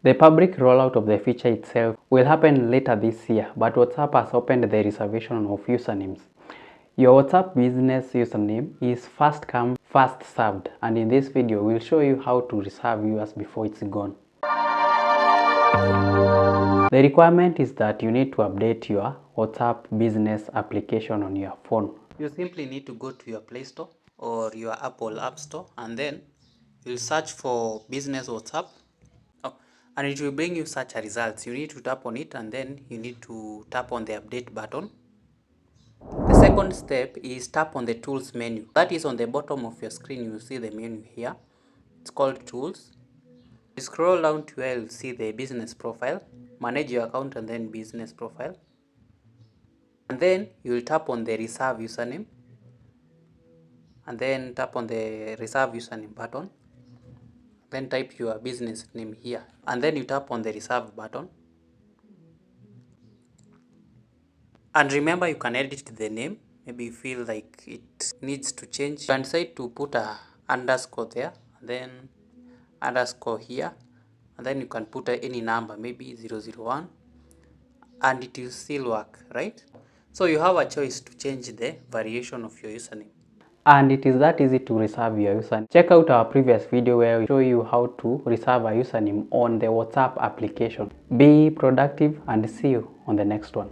The public rollout of the feature itself will happen later this year, but WhatsApp has opened the reservation of usernames. Your WhatsApp business username is first come, first served, and in this video we'll show you how to reserve yours before it's gone. The requirement is that you need to update your WhatsApp business application on your phone. You simply need to go to your Play Store or your Apple App Store, and then you'll search for business WhatsApp. Oh, and it will bring you such a results. You need to tap on it, and then you need to tap on the update button. The second step is tap on the tools menu. That is on the bottom of your screen. You will see the menu here. It's called tools. You scroll down to where you'll see the business profile, manage your account, and then business profile. And then you will tap on the reserve username, and then tap on the reserve username button. Then type your business name here, and then you tap on the reserve button. And remember, you can edit the name. Maybe you feel like it needs to change. You can decide to put a underscore there, and then underscore here, and then you can put any number, maybe 001, and it will still work, right? So you have a choice to change the variation of your username. And it is that easy to reserve your username. Check out our previous video where we show you how to reserve a username on the WhatsApp application. Be productive and see you on the next one.